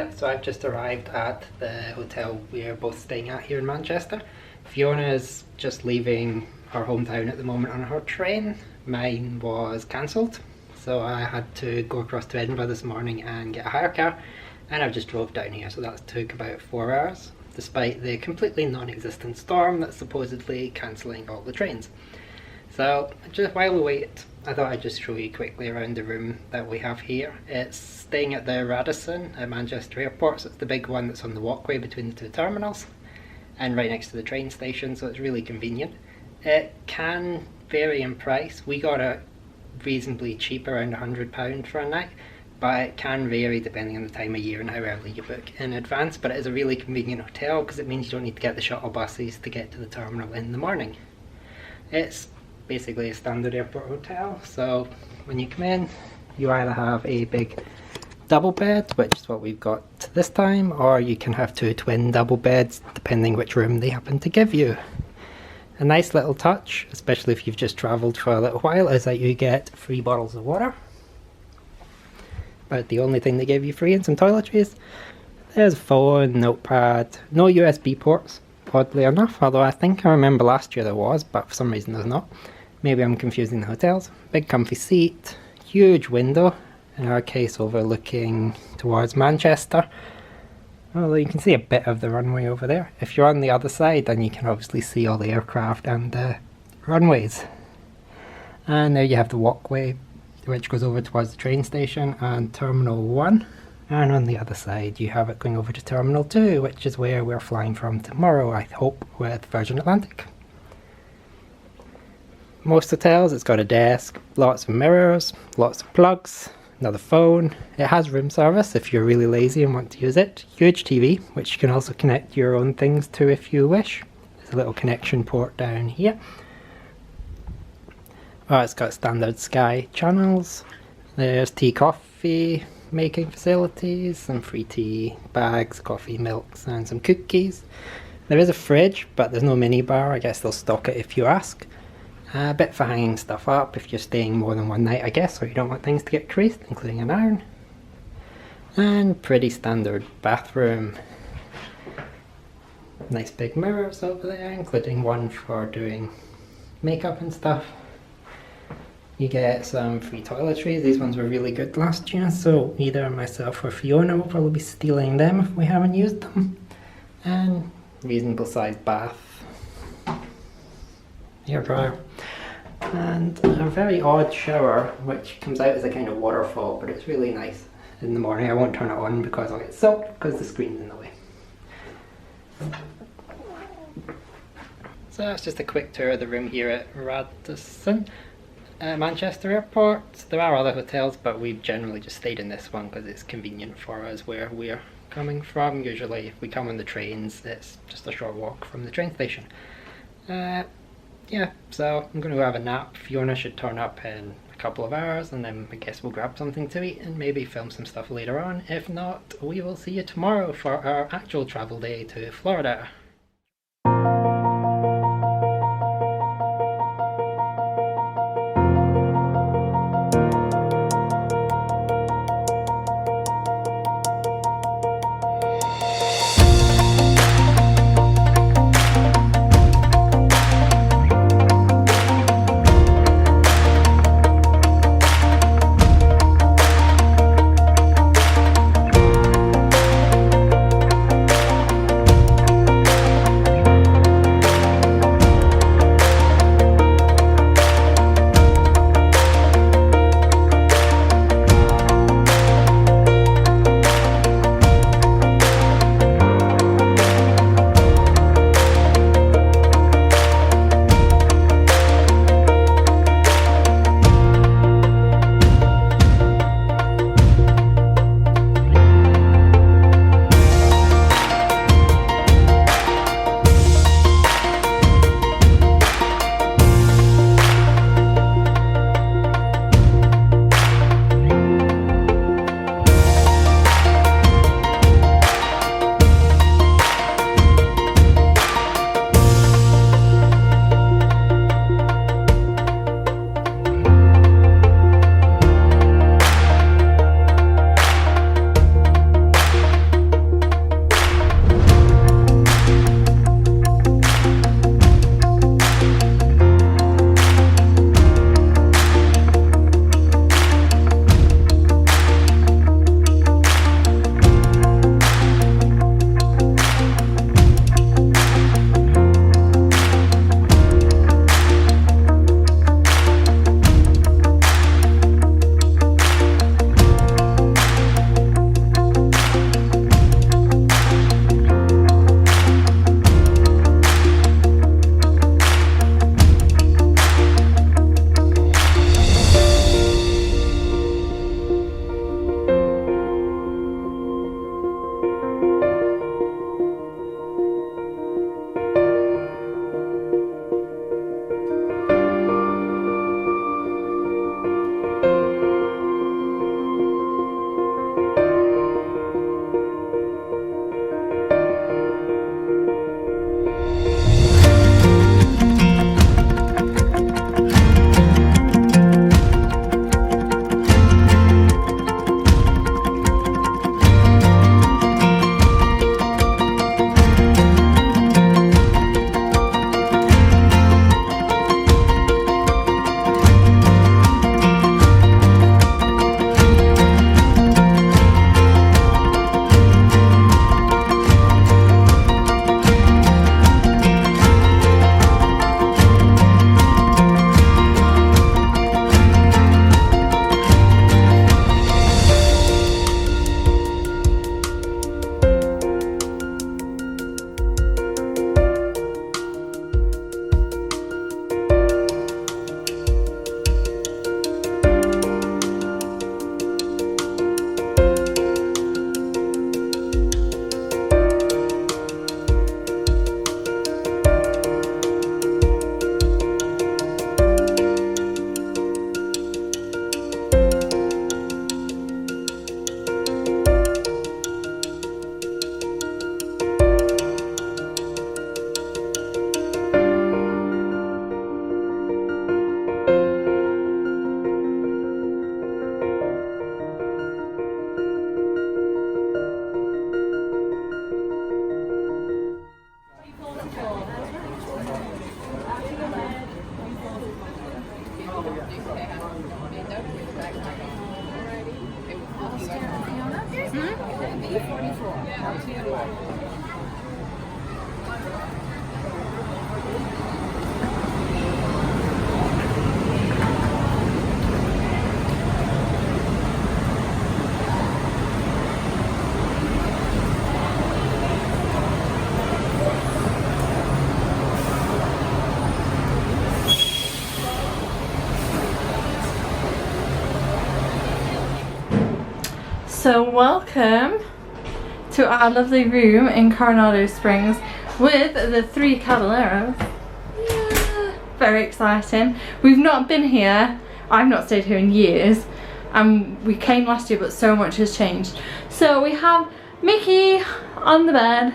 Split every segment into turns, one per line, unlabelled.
Yeah, so I've just arrived at the hotel we're both staying at here in Manchester. Fiona is just leaving our hometown at the moment on her train. Mine was cancelled, so I had to go across to Edinburgh this morning and get a hire car, and I just drove down here, so that took about 4 hours, despite the completely non-existent storm that's supposedly cancelling all the trains. So just while we wait, I thought I'd just show you quickly around the room that we have here. It's staying at the Radisson at Manchester Airport, so it's the big one that's on the walkway between the two terminals and right next to the train station, so it's really convenient. It can vary in price. We got it reasonably cheap, around £100 for a night, but it can vary depending on the time of year and how early you book in advance. But it is a really convenient hotel because it means you don't need to get the shuttle buses to get to the terminal in the morning. It's basically a standard airport hotel, so when you come in you either have a big double bed, which is what we've got this time, or you can have two twin double beds depending which room they happen to give you. A nice little touch, especially if you've just travelled for a little while, is that you get free bottles of water. But the only thing they give you free and some toiletries. There's a phone, notepad, no USB ports, oddly enough, although I think I remember last year there was, but for some reason there's not. Maybe I'm confusing the hotels. Big comfy seat, huge window, in our case overlooking towards Manchester. Although you can see a bit of the runway over there. If you're on the other side, then you can obviously see all the aircraft and the runways. And there you have the walkway, which goes over towards the train station and Terminal 1. And on the other side you have it going over to Terminal 2, which is where we're flying from tomorrow, I hope, with Virgin Atlantic. Most hotels, it's got a desk, lots of mirrors, lots of plugs, another phone. It has room service if you're really lazy and want to use it. Huge TV, which you can also connect your own things to if you wish. There's a little connection port down here. Oh, it's got standard Sky channels. There's tea, coffee making facilities, some free tea bags, coffee, milks, and some cookies. There is a fridge, but there's no mini bar. I guess they'll stock it if you ask. A bit for hanging stuff up if you're staying more than one night, I guess, or you don't want things to get creased, including an iron. And pretty standard bathroom. Nice big mirrors over there, including one for doing makeup and stuff. You get some free toiletries. These ones were really good last year, so either myself or Fiona will probably be stealing them if we haven't used them. And reasonable sized bath. Hairdryer. And a very odd shower, which comes out as a kind of waterfall, but it's really nice in the morning. I won't turn it on because I'll get soaked because the screen's in the way. So that's just a quick tour of the room here at Radisson Manchester Airport. There are other hotels, but we've generally just stayed in this one because it's convenient for us where we're coming from. Usually if we come on the trains, it's just a short walk from the train station. Yeah, so I'm going to have a nap. Fiona should turn up in a couple of hours, and then I guess we'll grab something to eat and maybe film some stuff later on. If not, we will see you tomorrow for our actual travel day to Florida.
So welcome to our lovely room in Coronado Springs with the 3 Caballeros. Yeah, very exciting. We've not been here, I've not stayed here in years, and we came last year but so much has changed. So we have Mickey on the bed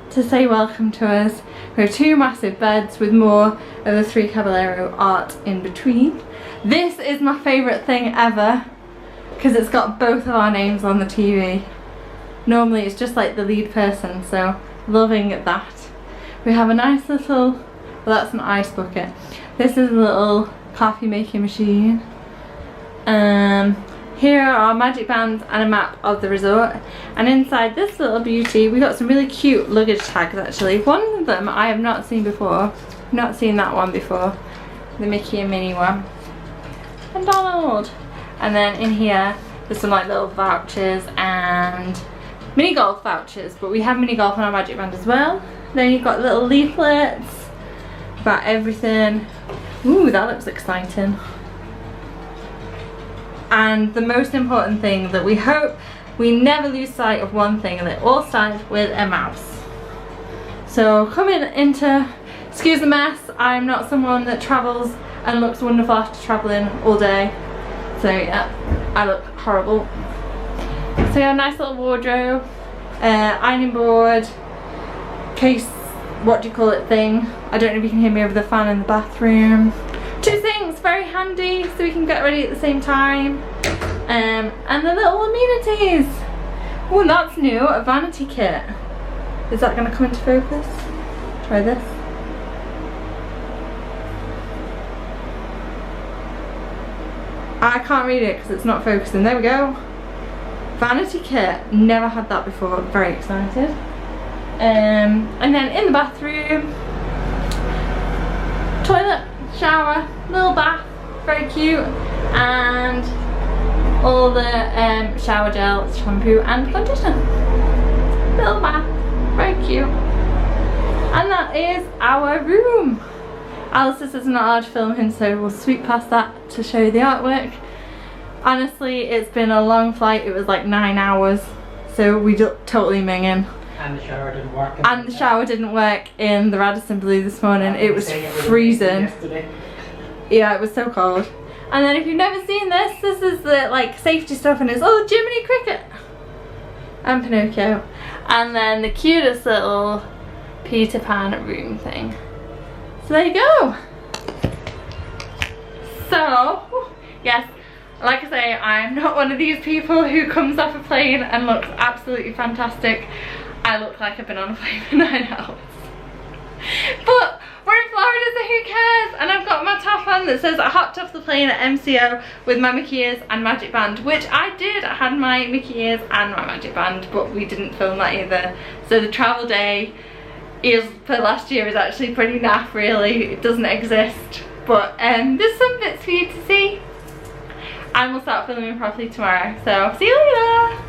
to say welcome to us. We have 2 massive beds with more of the 3 Caballero art in between. This is my favourite thing ever, because it's got both of our names on the TV. Normally it's just like the lead person, so loving that. We have a nice little, well, that's an ice bucket. This is a little coffee making machine. Here are our magic bands and a map of the resort. And inside this little beauty, we got some really cute luggage tags actually. One of them I have not seen before. Not seen that one before. The Mickey and Minnie one. And Donald. And then in here there's some like little vouchers and mini golf vouchers, but we have mini golf on our magic band as well. Then you've got little leaflets about everything. Ooh, that looks exciting. And the most important thing that we hope we never lose sight of, one thing, and it all starts with a mouse. So coming into, excuse the mess, I'm not someone that travels and looks wonderful after traveling all day. So yeah, I look horrible. So we have a nice little wardrobe, ironing board, case, what do you call it thing. I don't know if you can hear me over the fan in the bathroom. 2 sinks, very handy, so we can get ready at the same time. And the little amenities. Oh, that's new, a vanity kit. Is that going to come into focus? Try this. I can't read it because it's not focusing. There we go. Vanity kit. Never had that before. Very excited. And then in the bathroom, toilet, shower, little bath. Very cute. And all the shower gel, shampoo and conditioner. Little bath. Very cute. And that is our room. Alice is not allowed to film him, so we'll sweep past that to show you the artwork. Honestly, it's been a long flight. It was like 9 hours, so we totally minging.
And the shower didn't work.
And the shower didn't work in the Radisson Blu this morning. It was freezing. Yeah, it was so cold. And then if you've never seen this, this is the like safety stuff, and it's Jiminy Cricket and Pinocchio, and then the cutest little Peter Pan room thing. So there you go. So, yes, like I say, I'm not one of these people who comes off a plane and looks absolutely fantastic. I look like I've been on a plane for 9 hours. But we're in Florida, so who cares? And I've got my top on that says I hopped off the plane at MCO with my Mickey ears and magic band, which I did. I had my Mickey ears and my magic band, but we didn't film that either. So the travel day for last year is actually pretty naff, really. It doesn't exist, but there's some bits for you to see, and we'll start filming properly tomorrow, so see you later.